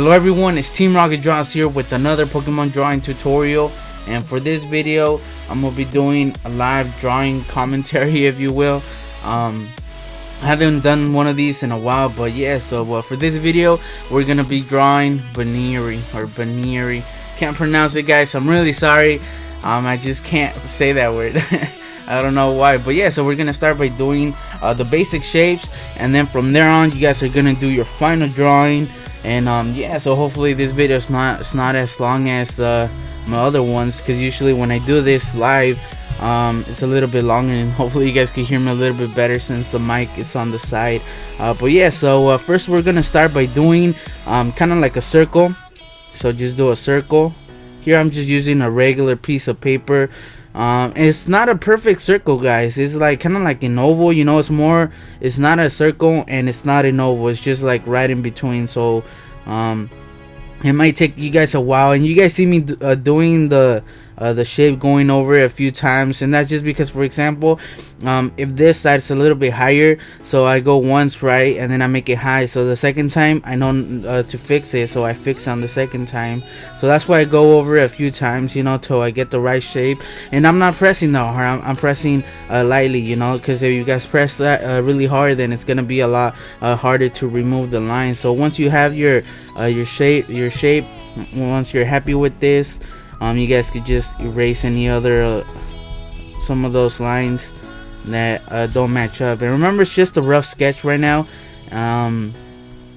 Hello everyone, it's Teamrocketdraws here with another Pokemon drawing tutorial, and for this video I'm gonna be doing a live drawing commentary, if you will. I haven't done one of these in a while, but yeah, so for this video we're gonna be drawing Buneary or Buneary. Can't pronounce it, guys. I'm really sorry. I just can't say that word. I don't know why, but yeah, so we're gonna start by doing the basic shapes, and then from there on you guys are gonna do your final drawing. And yeah, so hopefully this video is not as long as my other ones, because usually when I do this live it's a little bit longer, and hopefully you guys can hear me a little bit better since the mic is on the side. But yeah, so first we're gonna start by doing kind of like a circle. So just do a circle. Here I'm just using a regular piece of paper. It's not a perfect circle, guys. It's like kind of like an oval, you know. It's not a circle and it's not an oval. It's just like right in between. So it might take you guys a while, and you guys see me doing the shape, going over it a few times, and that's just because, for example, if this side is a little bit higher, so I go once right and then I make it high, so the second time I know to fix it, so I fix on the second time. So that's why I go over it a few times, you know, till I get the right shape. And I'm not pressing that hard, I'm pressing lightly, you know, because if you guys press that really hard, then it's gonna be a lot harder to remove the line. So once you have your shape, once you're happy with this, you guys could just erase any other some of those lines that don't match up. And remember, it's just a rough sketch right now, and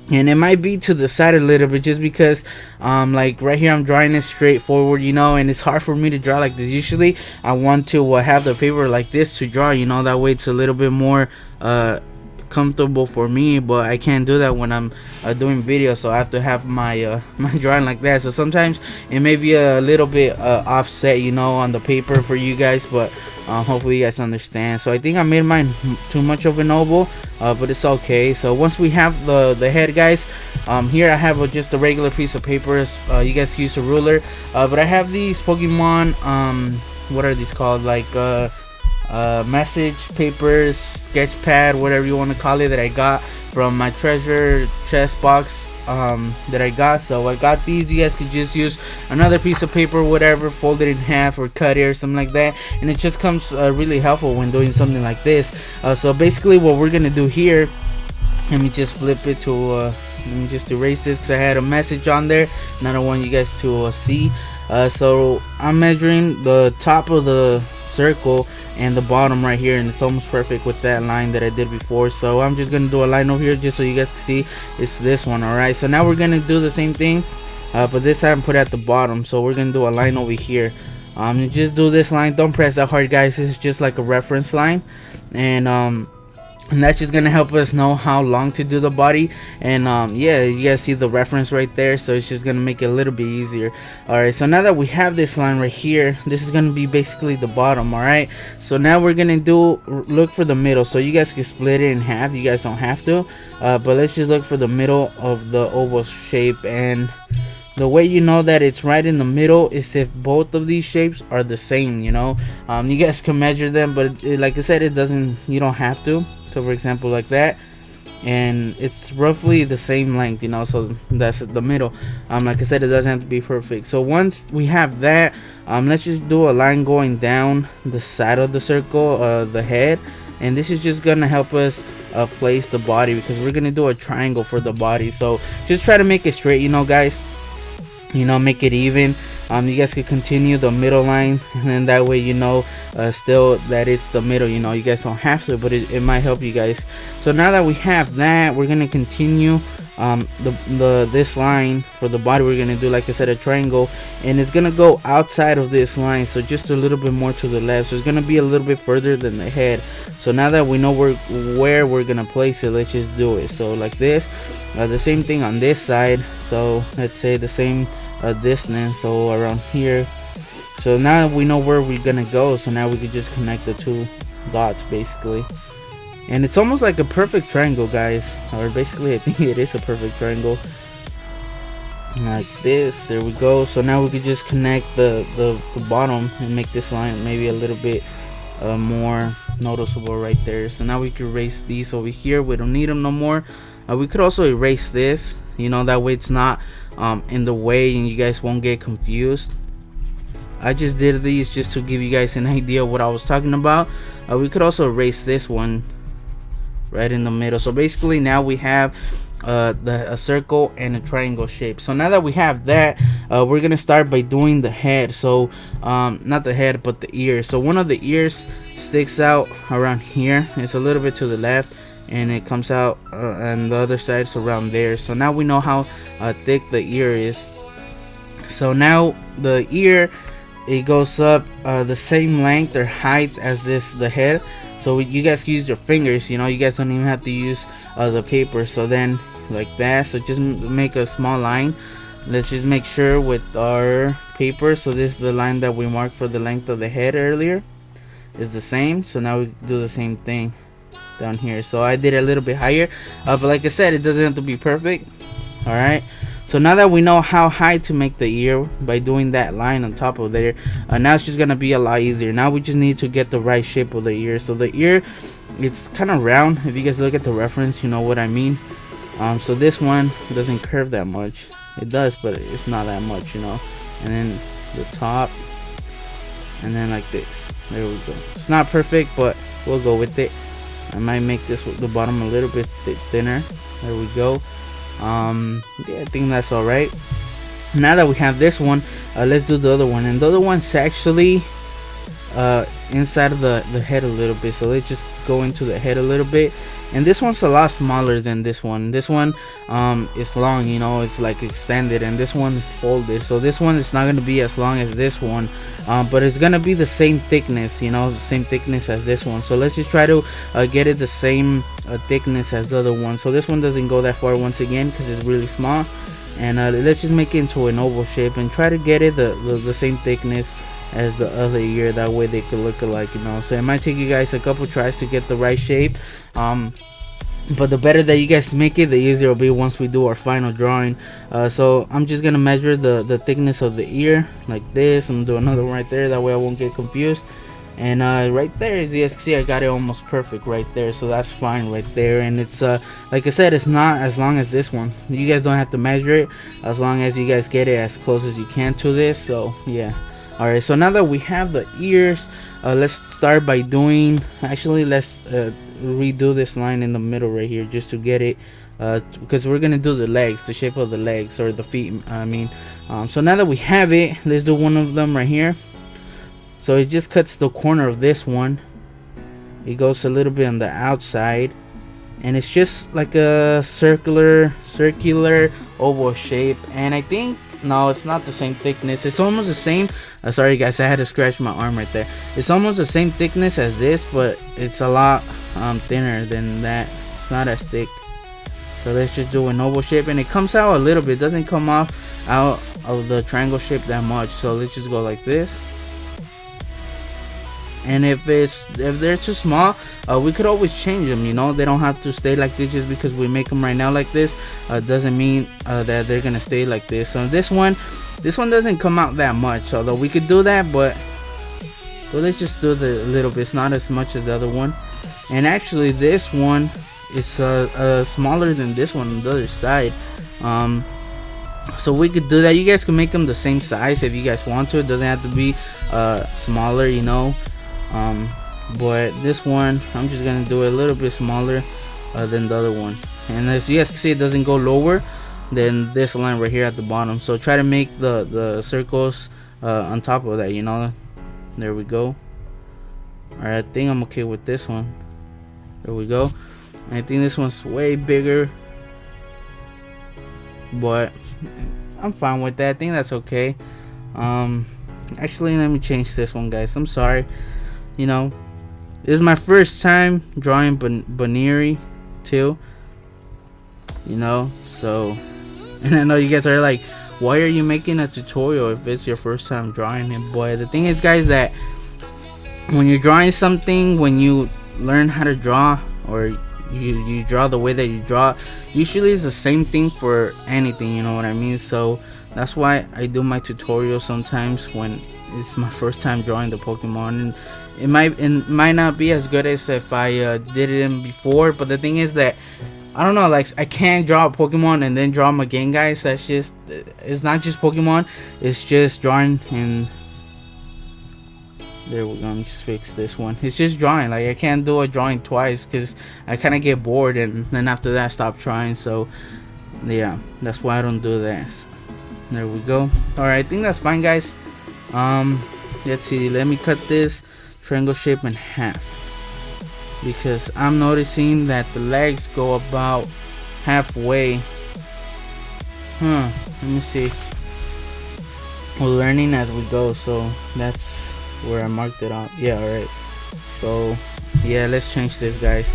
it might be to the side a little bit just because like right here I'm drawing it straight forward, you know, and it's hard for me to draw like this. Usually I want to have the paper like this to draw, you know, that way it's a little bit more comfortable for me, but I can't do that when I'm doing video, so I have to have my my drawing like that. So sometimes it may be a little bit offset, you know, on the paper for you guys, but hopefully you guys understand. So I think I made mine too much of an oval, but it's okay. So once we have the head, guys, here I have just a regular piece of paper. You guys can use a ruler, but I have these Pokemon, what are these called, like message papers, sketch pad, whatever you want to call it, that I got from my treasure chest box that I got. So I got these. You guys could just use another piece of paper, whatever, fold it in half or cut it or something like that, and it just comes really helpful when doing something like this. So basically what we're gonna do here, let me just flip it to let me just erase this because I had a message on there and I don't want you guys to see. So I'm measuring the top of the circle and the bottom right here, and it's almost perfect with that line that I did before. So I'm just gonna do a line over here just so you guys can see it's this one. Alright, so now we're gonna do the same thing, but this time put at the bottom. So we're gonna do a line over here. You just do this line, don't press that hard, guys. This is just like a reference line, and that's just gonna help us know how long to do the body. And yeah, you guys see the reference right there, so it's just gonna make it a little bit easier. Alright, so now that we have this line right here, this is gonna be basically the bottom. Alright, so now we're gonna look for the middle. So you guys can split it in half, you guys don't have to, but let's just look for the middle of the oval shape. And the way you know that it's right in the middle is if both of these shapes are the same, you know. You guys can measure them, but like I said, you don't have to. So for example, like that, and it's roughly the same length, you know, so that's the middle. Like I said, it doesn't have to be perfect. So once we have that, let's just do a line going down the side of the circle, the head, and this is just gonna help us place the body, because we're gonna do a triangle for the body. So just try to make it straight, you know, guys, you know, make it even. You guys can continue the middle line, and then that way you know still that it's the middle. You know, you guys don't have to, but it might help you guys. So now that we have that, we're gonna continue this line for the body. We're gonna do, like I said, a triangle, and it's gonna go outside of this line, so just a little bit more to the left. So it's gonna be a little bit further than the head. So now that we know where we're gonna place it, let's just do it. So like this, the same thing on this side. So let's say the same distance, so around here. So now we know where we're gonna go, so now we could just connect the two dots basically, and it's almost like a perfect triangle, guys, or basically I think it is a perfect triangle like this. There we go. So now we could just connect the bottom and make this line maybe a little bit more noticeable right there. So now we can erase these over here, we don't need them no more. We could also erase this you know, that way it's not in the way and you guys won't get confused. I just did these just to give you guys an idea of what I was talking about. We could also erase this one right in the middle. So basically now we have a circle and a triangle shape. So now that we have that, we're gonna start by doing the head. So not the head but the ear. So one of the ears sticks out around here. It's a little bit to the left, and it comes out and the other side's around there. So now we know how thick the ear is. So now the ear, it goes up the same length or height as the head. So you guys can use your fingers, you know, you guys don't even have to use the paper. So then like that, so just make a small line. Let's just make sure with our paper, so this is the line that we marked for the length of the head earlier, is the same. So now we do the same thing down here. So I did it a little bit higher, but like I said, it doesn't have to be perfect. All right, so now that we know how high to make the ear by doing that line on top of there, now it's just gonna be a lot easier. Now we just need to get the right shape of the ear. So the ear, it's kind of round. If you guys look at the reference, you know what I mean. So this one doesn't curve that much. It does, but it's not that much, you know. And then the top, and then like this. There we go. It's not perfect, but we'll go with it. I might make this with the bottom a little bit thinner. There we go. Yeah, I think that's all right. Now that we have this one, let's do the other one. And the other one's actually inside of the head a little bit. So let's just go into the head a little bit. And this one's a lot smaller than this one. This one is long, you know, it's like extended, and this one is folded. So this one is not going to be as long as this one, but it's going to be the same thickness, you know, the same thickness as this one. So let's just try to get it the same thickness as the other one. So this one doesn't go that far once again because it's really small. And let's just make it into an oval shape and try to get it the same thickness as the other ear. That way they could look alike, you know. So it might take you guys a couple tries to get the right shape, but the better that you guys make it, the easier it'll be once we do our final drawing. So I'm just gonna measure the thickness of the ear like this. I'm gonna do another one right there, that way I won't get confused. And right there, as you guys can see, I got it almost perfect right there. So that's fine right there. And it's like I said, it's not as long as this one. You guys don't have to measure it, as long as you guys get it as close as you can to this. So yeah. Alright, so now that we have the ears, let's start by doing, actually let's redo this line in the middle right here just to get it, because we're gonna do the legs, the shape of the legs, or the feet, I mean. So now that we have it, let's do one of them right here. So it just cuts the corner of this one. It goes a little bit on the outside, and it's just like a circular oval shape. And I think, no, it's not the same thickness. It's almost the same. Sorry guys, I had to scratch my arm right there. It's almost the same thickness as this, but it's a lot thinner than that. It's not as thick. So let's just do an oval shape, and it comes out a little bit. It doesn't come off out of the triangle shape that much. So let's just go like this. And if they're too small, we could always change them, you know. They don't have to stay like this. Just because we make them right now like this doesn't mean that they're gonna stay like this. So this one doesn't come out that much, although we could do that, but let's just do the little bit. It's not as much as the other one. And actually this one is smaller than this one on the other side. So we could do that. You guys can make them the same size if you guys want to. It doesn't have to be smaller, you know. But this one, I'm just gonna do it a little bit smaller than the other one. And as you guys can see, it doesn't go lower than this line right here at the bottom. So try to make the circles on top of that, you know. There we go. Alright, I think I'm okay with this one. There we go. And I think this one's way bigger, but I'm fine with that. I think that's okay. Actually, let me change this one, guys. I'm sorry. You know, this is my first time drawing Buneary too. You know, so, and I know you guys are like, why are you making a tutorial if it's your first time drawing it? Boy, the thing is, guys, that when you're drawing something, when you learn how to draw, or you draw the way that you draw, usually it's the same thing for anything, you know what I mean? So that's why I do my tutorial sometimes when it's my first time drawing the Pokemon. And it might not be as good as if I did it in before, but the thing is that I don't know, like I can't draw a Pokemon and then draw him again, guys. That's just, it's not just Pokemon, it's just drawing. And there we go, let me just fix this one. It's just drawing, like I can't do a drawing twice because I kind of get bored, and then after that I stop trying. So yeah, that's why I don't do this. There we go. Alright, I think that's fine, guys. Let's see, let me cut this triangle shape in half, because I'm noticing that the legs go about halfway. Let me see. We're learning as we go, so that's where I marked it out. Yeah, alright. So yeah, let's change this, guys.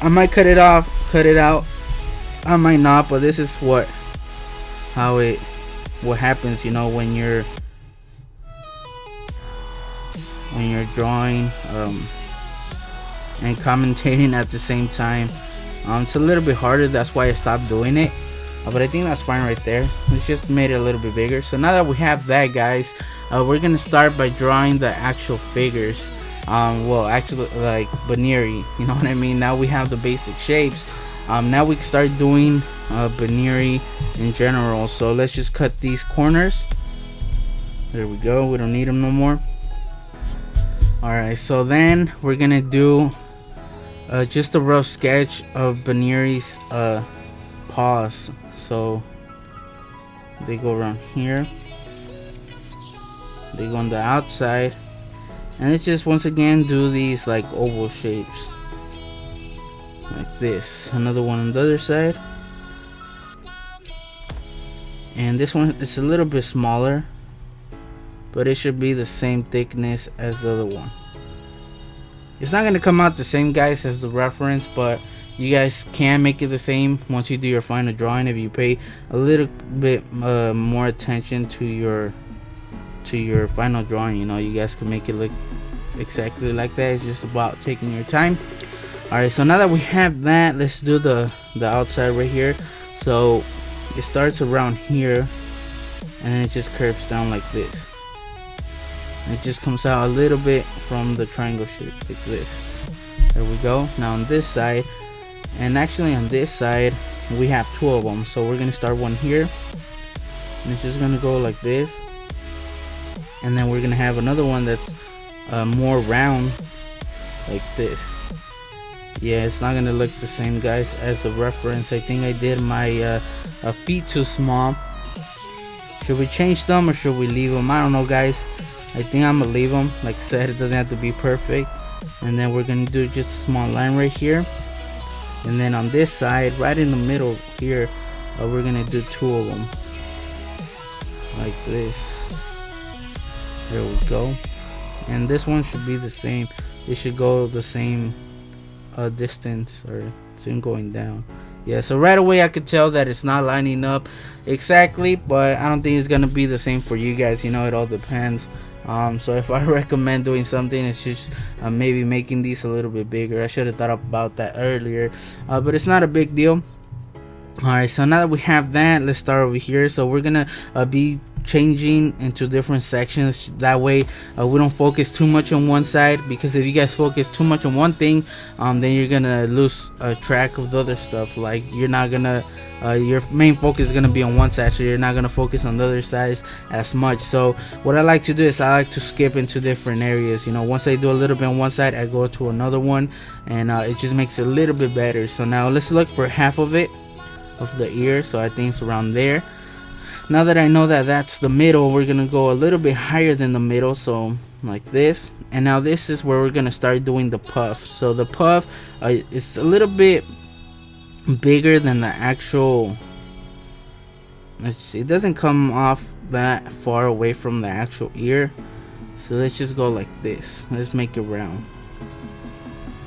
I might cut it off, cut it out. I might not, but this is what happens, you know, when you're drawing and commentating at the same time. It's a little bit harder, that's why I stopped doing it. But I think that's fine right there. It's just made it a little bit bigger. So now that we have that, guys, we're gonna start by drawing the actual figures. Well, actually, like Buneary, you know what I mean. Now we have the basic shapes. Now we can start doing Buneary in general. So let's just cut these corners. There we go, we don't need them no more. Alright, so then we're gonna do just a rough sketch of Buneary's paws. So they go around here, they go on the outside, and it's just once again do these like oval shapes like this. Another one on the other side, and this one is a little bit smaller, but it should be the same thickness as the other one. It's not gonna come out the same, guys, as the reference, but you guys can make it the same once you do your final drawing if you pay a little bit more attention to your final drawing. You know, you guys can make it look exactly like that. It's just about taking your time. Alright, so now that we have that, let's do the outside right here. So it starts around here and then it just curves down like this. And it just comes out a little bit from the triangle shape like this. There we go. Now on this side, and actually on this side we have two of them, so we're gonna start one here and it's just gonna go like this, and then we're gonna have another one that's more round like this. Yeah, it's not gonna look the same, guys, as the reference. I think I did my feet too small. Should we change them or should we leave them? I don't know, guys. I think I'm gonna leave them. Like I said, it doesn't have to be perfect. And then we're gonna do just a small line right here, and then on this side right in the middle here we're gonna do two of them like this. There we go. And this one should be the same. It should go the same distance, or same going down. Yeah, so right away I could tell that it's not lining up exactly, but I don't think it's gonna be the same for you guys. You know, it all depends. So if I recommend doing something, it's just maybe making these a little bit bigger. I should have thought about that earlier, but it's not a big deal. Alright, so now that we have that, let's start over here. So we're gonna be changing into different sections. That way we don't focus too much on one side, because if you guys focus too much on one thing, then you're gonna lose track of the other stuff. Like you're not gonna your main focus is gonna be on one side, so you're not gonna focus on the other sides as much. So what I like to do is I like to skip into different areas. You know, once I do a little bit on one side, I go to another one, and it just makes it a little bit better. So now let's look for half of it, of the ear. So I think it's around there. Now that I know that that's the middle, we're gonna go a little bit higher than the middle, so like this. And now this is where we're gonna start doing the puff. So the puff is a little bit bigger than the actual, it doesn't come off that far away from the actual ear. So let's just go like this. Let's make it round,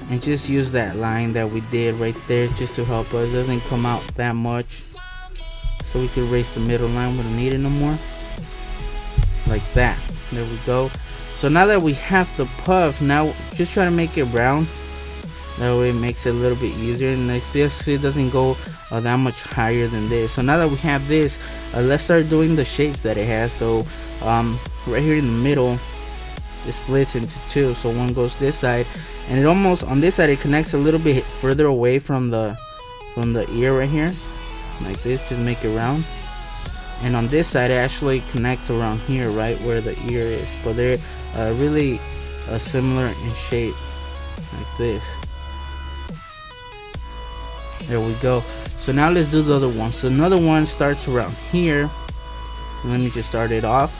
and just use that line that we did right there just to help us. It doesn't come out that much, so we could erase the middle line. We don't need it no more. Like that. There we go. So now that we have the puff, now just try to make it round. That way it makes it a little bit easier, and it doesn't go that much higher than this. So now that we have this, let's start doing the shapes that it has. So right here in the middle, it splits into two. So one goes this side, and it almost, on this side, it connects a little bit further away from the from the ear right here, like this. Just make it round. And on this side, it actually connects around here, right where the ear is. But they're really similar in shape, like this. There we go. So now let's do the other one. So another one starts around here. Let me just start it off,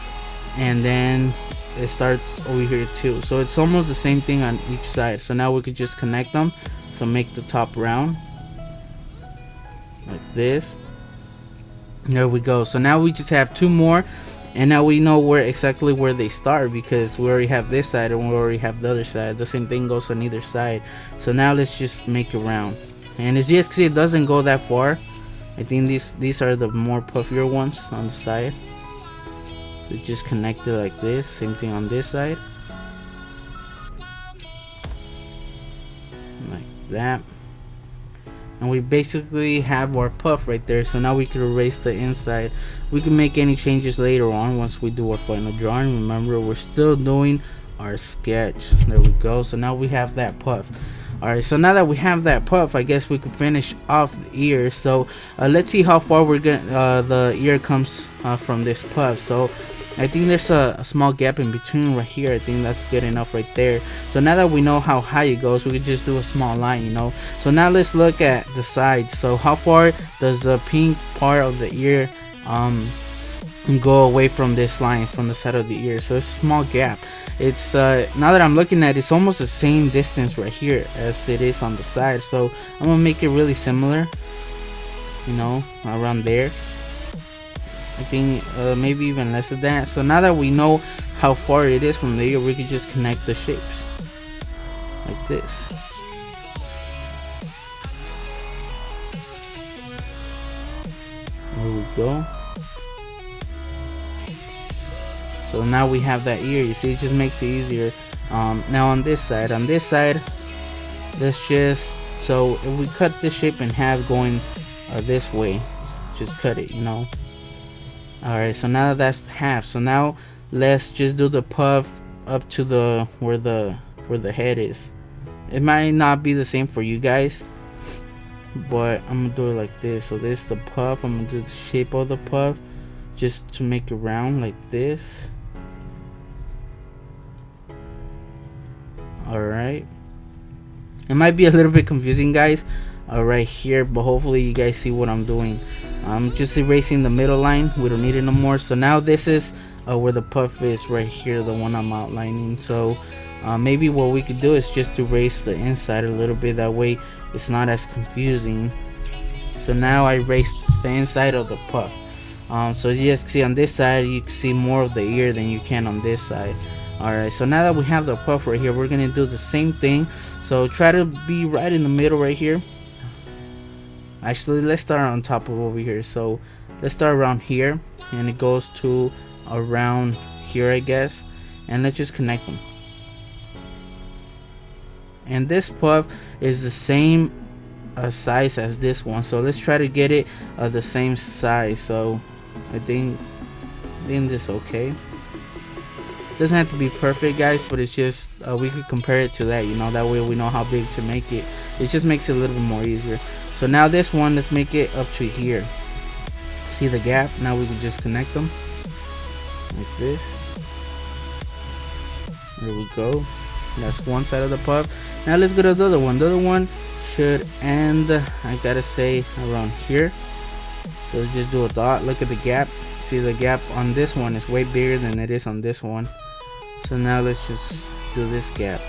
and then it starts over here too. So it's almost the same thing on each side. So now we could just connect them. So make the top round, like this. There we go. So now we just have two more, and now we know exactly where they start, because we already have this side and we already have the other side. The same thing goes on either side. So now let's just make it round. And as you guys can see, it doesn't go that far. I think these are the more puffier ones on the side. So just connect it like this. Same thing on this side, like that. And we basically have our puff right there. So now we can erase the inside. We can make any changes later on once we do our final drawing. Remember, we're still doing our sketch. There we go. So now we have that puff. Alright, so now that we have that puff, I guess we can finish off the ear. So let's see how far we're gonna the ear comes from this puff. So I think there's a small gap in between right here. I think that's good enough right there. So now that we know how high it goes, we could just do a small line, you know. So now let's look at the sides. So how far does the pink part of the ear go away from this line, from the side of the ear? So it's a small gap. It's now that I'm looking at it, it's almost the same distance right here as it is on the side. So I'm gonna make it really similar, you know, around there. I think maybe even less than that. So now that we know how far it is from the ear, we can just connect the shapes like this. There we go. So now we have that ear. You see, it just makes it easier. Now on this side, let's just, so if we cut this shape in half going this way, just cut it, you know. Alright, so now that's half. So now let's just do the puff up to the where the head is. It might not be the same for you guys, but I'm gonna do it like this. So this is the puff. I'm gonna do the shape of the puff just to make it round like this. Alright, it might be a little bit confusing, guys, right here, but hopefully you guys see what I'm doing. I'm just erasing the middle line. We don't need it no more. So now this is where the puff is, right here, the one I'm outlining. So maybe what we could do is just erase the inside a little bit, that way it's not as confusing. So now I erased the inside of the puff. So as you guys can see, on this side you can see more of the ear than you can on this side. Alright, so now that we have the puff right here, we're gonna do the same thing. So try to be right in the middle right here. Actually, let's start on top of over here. So let's start around here, and it goes to around here, I guess, and let's just connect them. And this puff is the same size as this one, so let's try to get it the same size. So I think this is okay. Doesn't have to be perfect, guys, but it's just we could compare it to that, you know, that way we know how big to make it. It just makes it a little bit more easier. So now this one, let's make it up to here. See the gap? Now we can just connect them like this. There we go. That's one side of the puff. Now let's go to the other one. The other one should end, I gotta say, around here. So let's just do a dot. Look at the gap. See, the gap on this one is way bigger than it is on this one. So now let's just do this gap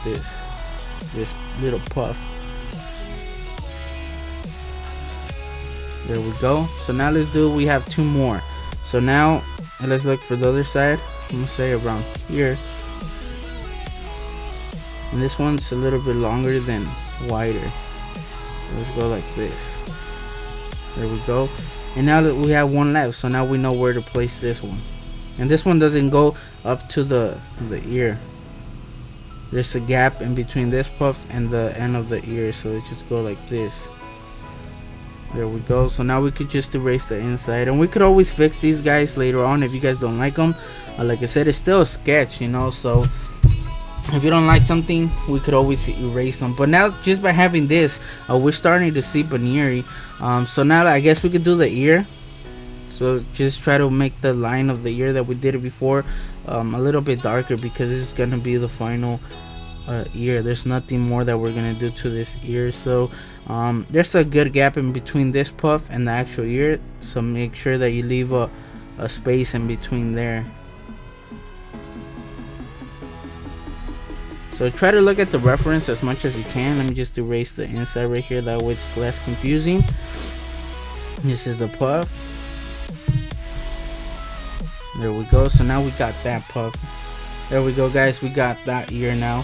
like this little puff. There we go. So now we have two more. So now let's look for the other side. I'm gonna say around here, and this one's a little bit longer than wider. Let's go like this. There we go. And now that we have one left, so now we know where to place this one. And this one doesn't go up to the ear. There's a gap in between this puff and the end of the ear, so it just go like this. There we go. So now we could just erase the inside, and we could always fix these guys later on if you guys don't like them. Like I said, it's still a sketch, you know, so If you don't like something, we could always erase them. But now, just by having this, we're starting to see Buneary. So now I guess we could do the ear. So just try to make the line of the ear that we did it before a little bit darker, because this is gonna be the final ear. There's nothing more that we're gonna do to this ear. So there's a good gap in between this puff and the actual ear, so make sure that you leave a space in between there. So try to look at the reference as much as you can. Let me just erase the inside right here, that way it's less confusing. This is the puff. There we go. So now we got that puff. There we go, guys, we got that ear now.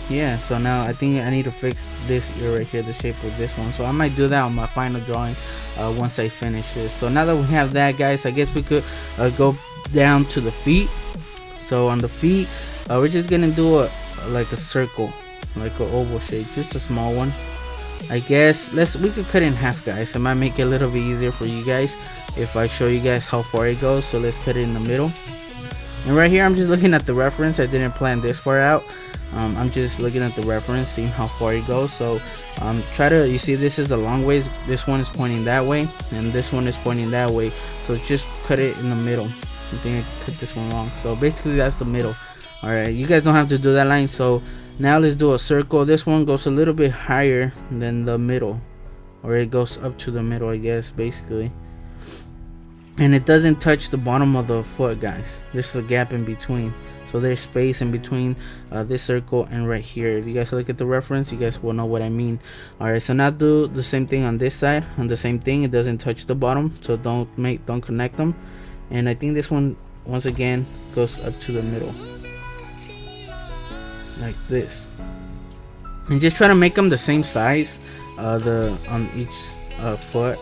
Yeah, so now I think I need to fix this ear right here, the shape of this one. So I might do that on my final drawing once I finish this. So now that we have that, guys, I guess we could go down to the feet. So on the feet, we're just gonna do like a circle, like an oval shape, just a small one. I guess we could cut it in half, guys. It might make it a little bit easier for you guys if I show you guys how far it goes. So let's cut it in the middle. And right here, I'm just looking at the reference. I didn't plan this far out. I'm just looking at the reference, seeing how far it goes. So try to, you see, this is the long ways. This one is pointing that way, and this one is pointing that way. So just cut it in the middle. I think I cut this one wrong. So basically, that's the middle. All right, you guys don't have to do that line. So now let's do a circle. This one goes a little bit higher than the middle, or it goes up to the middle, I guess, basically. And it doesn't touch the bottom of the foot, guys. There's a gap in between, so there's space in between this circle and right here. If you guys look at the reference, you guys will know what I mean. All right, so now do the same thing on this side, and the same thing, it doesn't touch the bottom, so don't connect them. And I think this one, once again, goes up to the middle, like this. And just try to make them the same size on each foot.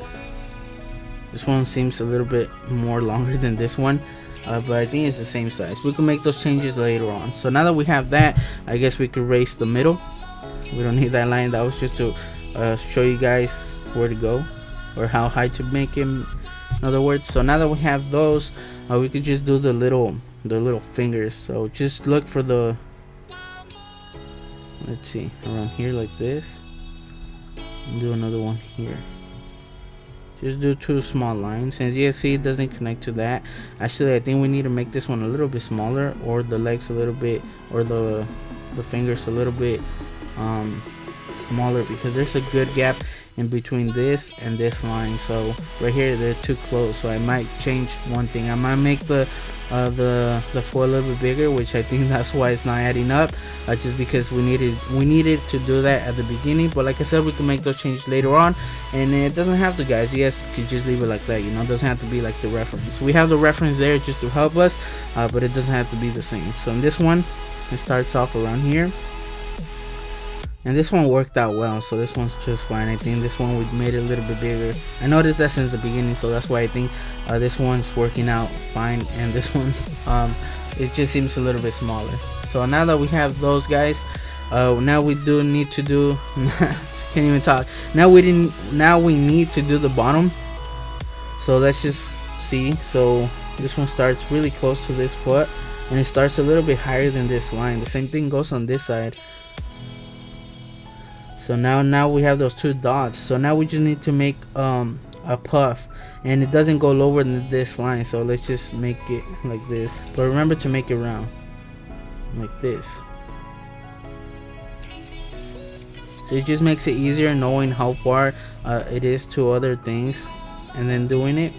This one seems a little bit more longer than this one, but I think it's the same size. We can make those changes later on. So now that we have that, I guess we could erase the middle. We don't need that line. That was just to show you guys where to go, or how high to make him, in other words. So now that we have those, we could just do the little fingers. So just look for the, let's see, around here like this, and do another one here. Just do two small lines, and you see it doesn't connect to that. Actually, I think we need to make this one a little bit smaller, or the legs a little bit, or the fingers a little bit smaller, because there's a good gap in between this and this line. So right here, they're too close. So I might change one thing. I might make the foot a little bit bigger, which I think that's why it's not adding up, just because we needed to do that at the beginning. But like I said, we can make those changes later on, and it doesn't have to, guys. You guys could just leave it like that, you know. It doesn't have to be like the reference. We have the reference there just to help us, but it doesn't have to be the same. So in this one, it starts off around here, and this one worked out well, so this one's just fine. I think this one we made it a little bit bigger. I noticed that since the beginning, so that's why I think this one's working out fine, and this one it just seems a little bit smaller. So now that we have those, guys, now we do need to do can't even talk. Now we need to do the bottom. So let's just see. So this one starts really close to this foot, and it starts a little bit higher than this line. The same thing goes on this side. So now we have those two dots. So now we just need to make a puff, and it doesn't go lower than this line. So let's just make it like this, but remember to make it round, like this. So it just makes it easier knowing how far it is to other things, and then doing it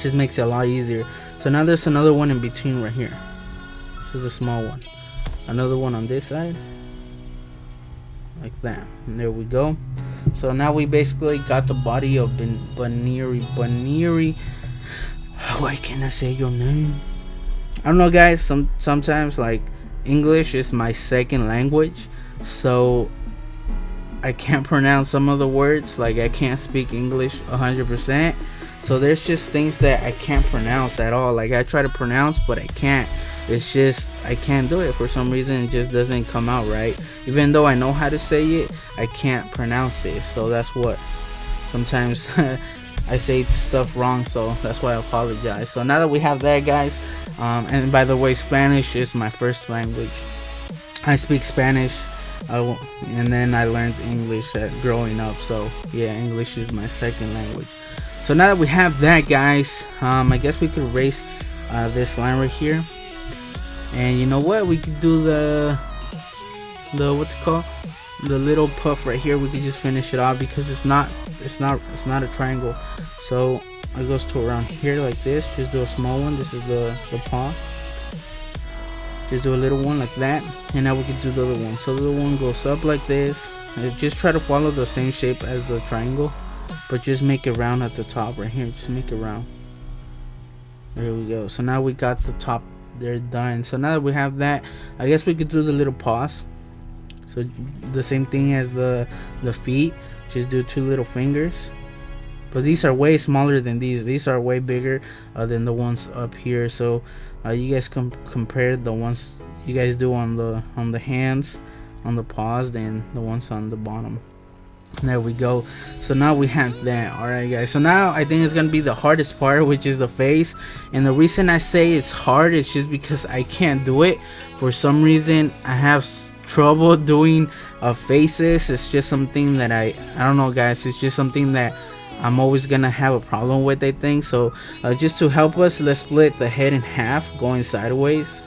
just makes it a lot easier. So now there's another one in between right here, which is a small one. Another one on this side, like that, and there we go. So now we basically got the body of Buneary. Why can't I say your name? I don't know, guys. Sometimes, like, English is my second language, so I can't pronounce some of the words. Like, I can't speak English 100%. So there's just things that I can't pronounce at all. Like, I try to pronounce, but I can't. It's just I can't do it for some reason. It just doesn't come out right. Even though I know how to say it, I can't pronounce it. So that's what sometimes I say stuff wrong. So that's why I apologize. So now that we have that, guys, and by the way, Spanish is my first language. I speak Spanish, and then I learned English growing up. So yeah, English is my second language. So now that we have that, guys, I guess we could erase this line right here. And you know what? We could do the what's it called? The little puff right here. We could just finish it off because it's not a triangle. So it goes to around here like this. Just do a small one. This is the paw. Just do a little one like that, and now we can do the other one. So the other one goes up like this, and just try to follow the same shape as the triangle, but just make it round at the top right here. Just make it round. There we go. So now we got the top there done. So now that we have that, I guess we could do the little paws. So the same thing as the feet, just do 2 little fingers, but these are way smaller than these are way bigger than the ones up here. So you guys compare the ones you guys do on the hands, on the paws, than the ones on the bottom. There we go. So now we have that. Alright, guys, so now I think it's gonna be the hardest part, which is the face. And the reason I say it's hard is just because I can't do it. For some reason I have trouble doing faces. It's just something that I don't know, guys. It's just something that I'm always gonna have a problem with, I think. So just to help us, let's split the head in half going sideways.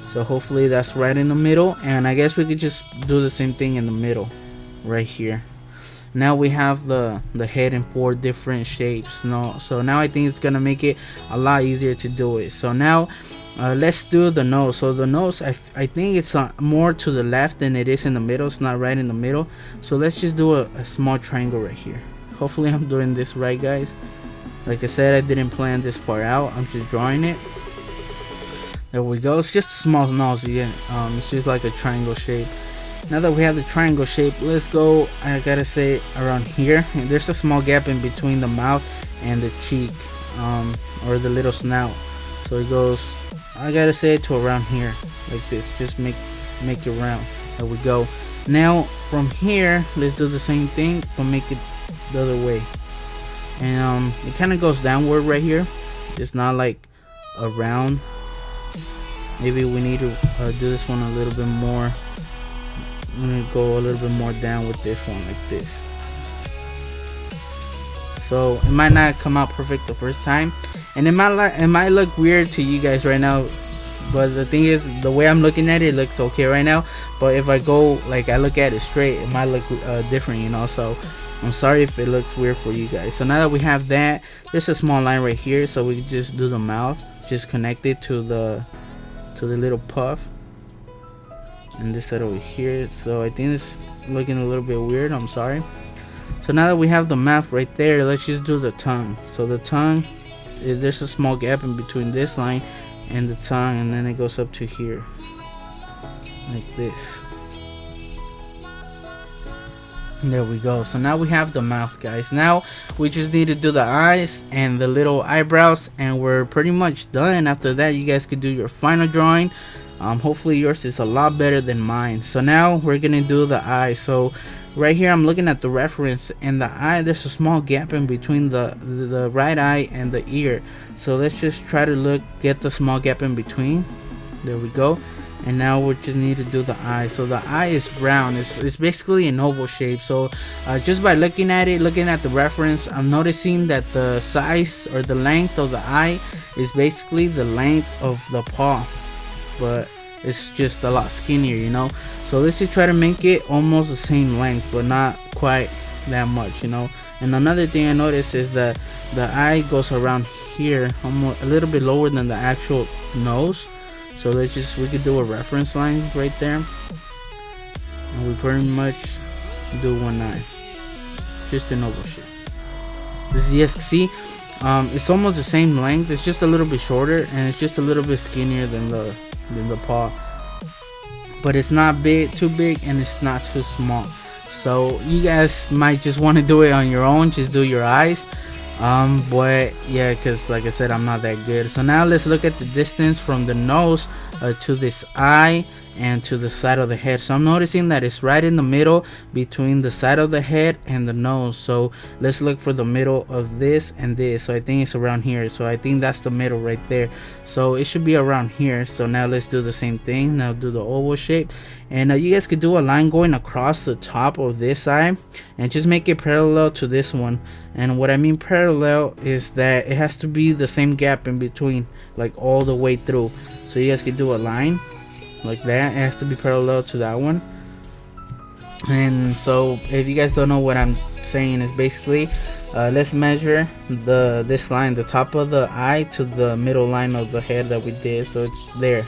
So hopefully that's right in the middle, and I guess we could just do the same thing in the middle right here. Now we have the head in 4 different shapes. So now I think it's gonna make it a lot easier to do it. So now let's do the nose. So the nose, I think it's more to the left than it is in the middle. It's not right in the middle. So let's just do a small triangle right here. Hopefully I'm doing this right, guys. Like I said, I didn't plan this part out. I'm just drawing it. There we go. It's just a small nose. Yeah, it's just like a triangle shape. Now that we have the triangle shape, let's go, I gotta say, around here. And there's a small gap in between the mouth and the cheek, or the little snout. So it goes, I gotta say, to around here like this. Just make it round. There we go. Now from here, let's do the same thing, but make it the other way. And it kind of goes downward right here. It's not like around. Maybe we need to do this one a little bit more. I'm gonna go a little bit more down with this one, like this. So it might not come out perfect the first time, and it might look weird to you guys right now, but the thing is, the way I'm looking at it, looks okay right now. But if I go like I look at it straight, it might look different, you know. So I'm sorry if it looks weird for you guys. So now that we have that, there's a small line right here, so we can just do the mouth, just connect it to the little puff, and this side over here. So I think it's looking a little bit weird, I'm sorry. So now that we have the mouth right there, let's just do the tongue. So the tongue, there's a small gap in between this line and the tongue, and then it goes up to here like this. There we go. So now we have the mouth, guys. Now we just need to do the eyes and the little eyebrows, and we're pretty much done. After that, you guys could do your final drawing. Hopefully yours is a lot better than mine. So now we're gonna do the eye. So right here I'm looking at the reference, and the eye, there's a small gap in between the right eye and the ear. So let's just try to get the small gap in between. There we go. And now we just need to do the eye. So the eye is round. It's basically an oval shape. So just by looking at it, looking at the reference, I'm noticing that the size or the length of the eye is basically the length of the paw, but it's just a lot skinnier, you know. So let's just try to make it almost the same length, but not quite that much, you know. And another thing I noticed is that the eye goes around here, almost a little bit lower than the actual nose. So we could do a reference line right there, and we pretty much do one eye, just an oval shape. This is, yes, see, it's almost the same length. It's just a little bit shorter, and it's just a little bit skinnier than the paw, but it's not too big, and it's not too small. So you guys might just want to do it on your own. Just do your eyes. But yeah, because like I said, I'm not that good. So now let's look at the distance from the nose to this eye, and to the side of the head. So I'm noticing that it's right in the middle between the side of the head and the nose. So let's look for the middle of this and this. So I think it's around here. So I think that's the middle right there. So it should be around here. So now let's do the same thing. Now do the oval shape, and you guys could do a line going across the top of this side and just make it parallel to this one. And what I mean parallel is that it has to be the same gap in between, like all the way through. So you guys could do a line like that. It has to be parallel to that one. And so if you guys don't know what I'm saying, is basically let's measure this line, the top of the eye to the middle line of the head that we did. So it's there.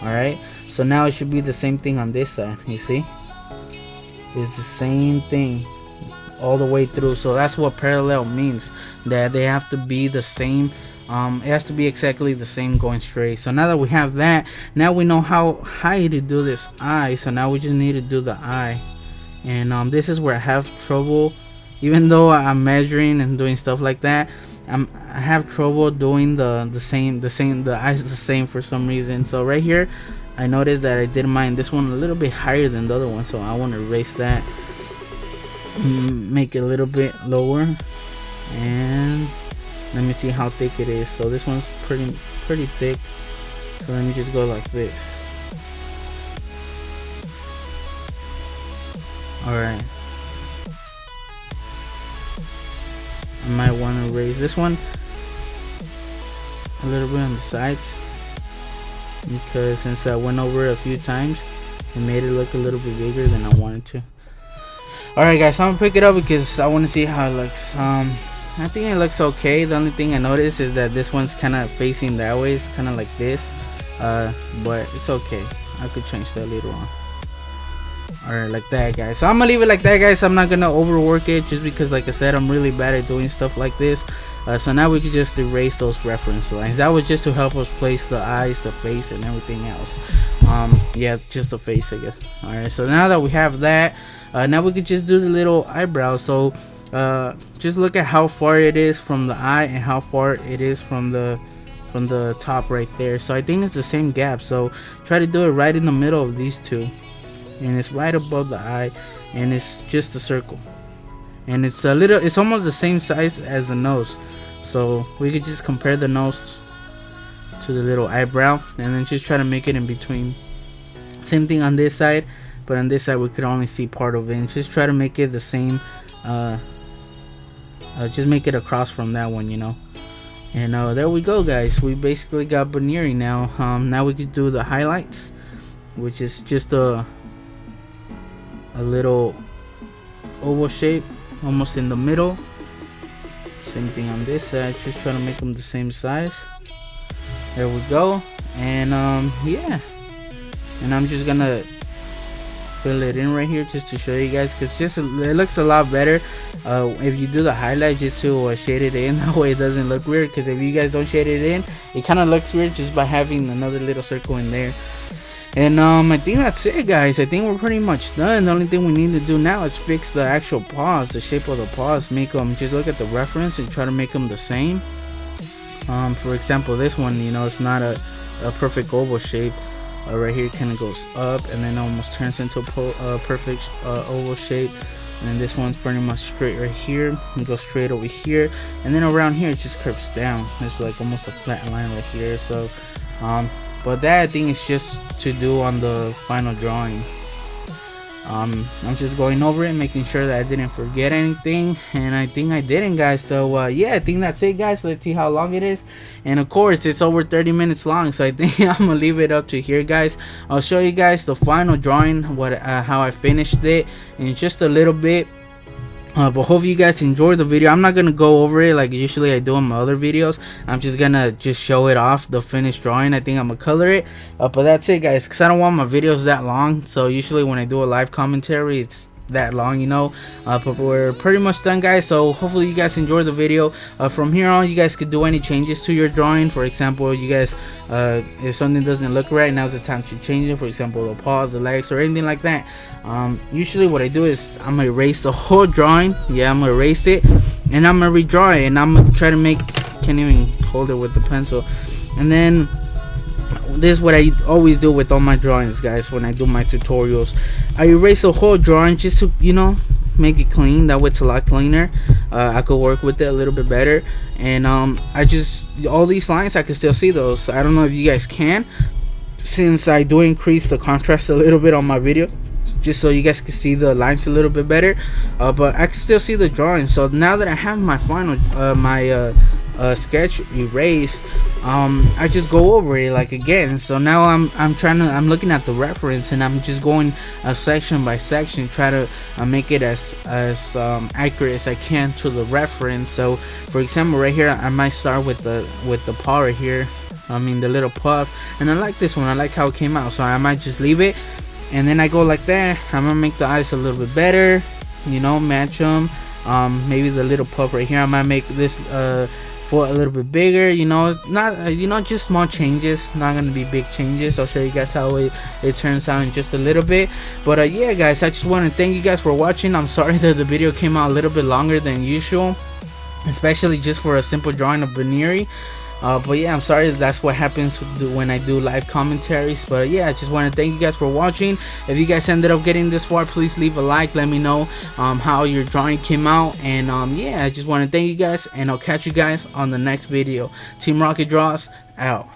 Alright, so now it should be the same thing on this side. You see, it's the same thing all the way through. So that's what parallel means, that they have to be the same. It has to be exactly the same going straight. So now that we have that, now we know how high to do this eye. So now we just need to do the eye. And this is where I have trouble. Even though I'm measuring and doing stuff like that, I have trouble doing the eyes the same for some reason. So right here I noticed that I did mine this one a little bit higher than the other one, so I want to erase that, make it a little bit lower, and let me see how thick it is. So this one's pretty thick, so let me just go like this. Alright, I might want to raise this one a little bit on the sides, because since I went over it a few times, it made it look a little bit bigger than I wanted to. Alright guys, so I'm gonna pick it up because I want to see how it looks. I think it looks okay. The only thing I noticed is that this one's kind of facing that way. It's kind of like this, but it's okay. I could change that later on. Alright, like that guys. So I'm gonna leave it like that guys. I'm not gonna overwork it, just because like I said, I'm really bad at doing stuff like this. So now we can just erase those reference lines. That was just to help us place the eyes, the face, and everything else. Yeah, just the face, I guess. Alright, so now that we have that, now we could just do the little eyebrow. So just look at how far it is from the eye and how far it is from the top right there. So I think it's the same gap, so try to do it right in the middle of these two, and it's right above the eye, and it's just a circle, and it's almost the same size as the nose. So we could just compare the nose to the little eyebrow, and then just try to make it in between. Same thing on this side, but on this side we could only see part of it, and just try to make it the same. Just make it across from that one, you know. And there we go guys, we basically got Buneary now. Now we could do the highlights, which is just a little oval shape almost in the middle. Same thing on this side, just trying to make them the same size. There we go. And yeah, and I'm just gonna fill it in right here just to show you guys, because just it looks a lot better if you do the highlight, just to shade it in. That way it doesn't look weird, because if you guys don't shade it in, it kind of looks weird just by having another little circle in there. And I think that's it guys. I think we're pretty much done. The only thing we need to do now is fix the actual paws, the shape of the paws. Make them, just look at the reference and try to make them the same. For example, this one, you know, it's not a perfect oval shape. Right here kind of goes up and then almost turns into a perfect oval shape, and this one's pretty much straight right here and goes straight over here, and then around here it just curves down. It's like almost a flat line right here. So but that I think is just to do on the final drawing. I'm just going over it, making sure that I didn't forget anything, and I think I didn't guys. So yeah, I think that's it guys. Let's see how long it is, and of course it's over 30 minutes long, so I think I'm gonna leave it up to here guys. I'll show you guys the final drawing, how I finished it in just a little bit. But hope you guys enjoyed the video. I'm not gonna go over it like usually I do in my other videos. I'm just gonna show it off, the finished drawing. I think I'm gonna color it, but that's it guys, because I don't want my videos that long. So usually when I do a live commentary, it's that long, you know. But we're pretty much done guys, so hopefully you guys enjoyed the video. From here on, you guys could do any changes to your drawing. For example, you guys if something doesn't look right, now's the time to change it. For example, the paws, the legs, or anything like that. Usually what I do is I'm gonna erase the whole drawing. Yeah, I'm gonna erase it and I'm gonna redraw it, and I'm gonna try to make, can't even hold it with the pencil, and then this is what I always do with all my drawings, guys. When I do my tutorials, I erase the whole drawing just to, you know, make it clean. That way it's a lot cleaner. I could work with it a little bit better. And I just, all these lines I can still see those. I don't know if you guys can, since I do increase the contrast a little bit on my video, just so you guys can see the lines a little bit better. But I can still see the drawing. So now that I have my final sketch erased, I just go over it like again. So now I'm looking at the reference, and I'm just going section by section, try to make it as accurate as I can to the reference. So for example, right here, I might start with the paw right here, I mean the little puff, and I like this one. I like how it came out, so I might just leave it, and then I go like that. I'm gonna make the eyes a little bit better, you know, match them. Maybe the little puff right here, I might make this foot a little bit bigger, you know, not you know, just small changes, not gonna be big changes. I'll show you guys how it turns out in just a little bit. But yeah, guys, I just want to thank you guys for watching. I'm sorry that the video came out a little bit longer than usual, especially just for a simple drawing of Buneary. But yeah, I'm sorry that's what happens when I do live commentaries. But yeah, I just want to thank you guys for watching. If you guys ended up getting this far, please leave a like. Let me know how your drawing came out. And yeah, I just want to thank you guys, and I'll catch you guys on the next video. Team Rocket Draws out.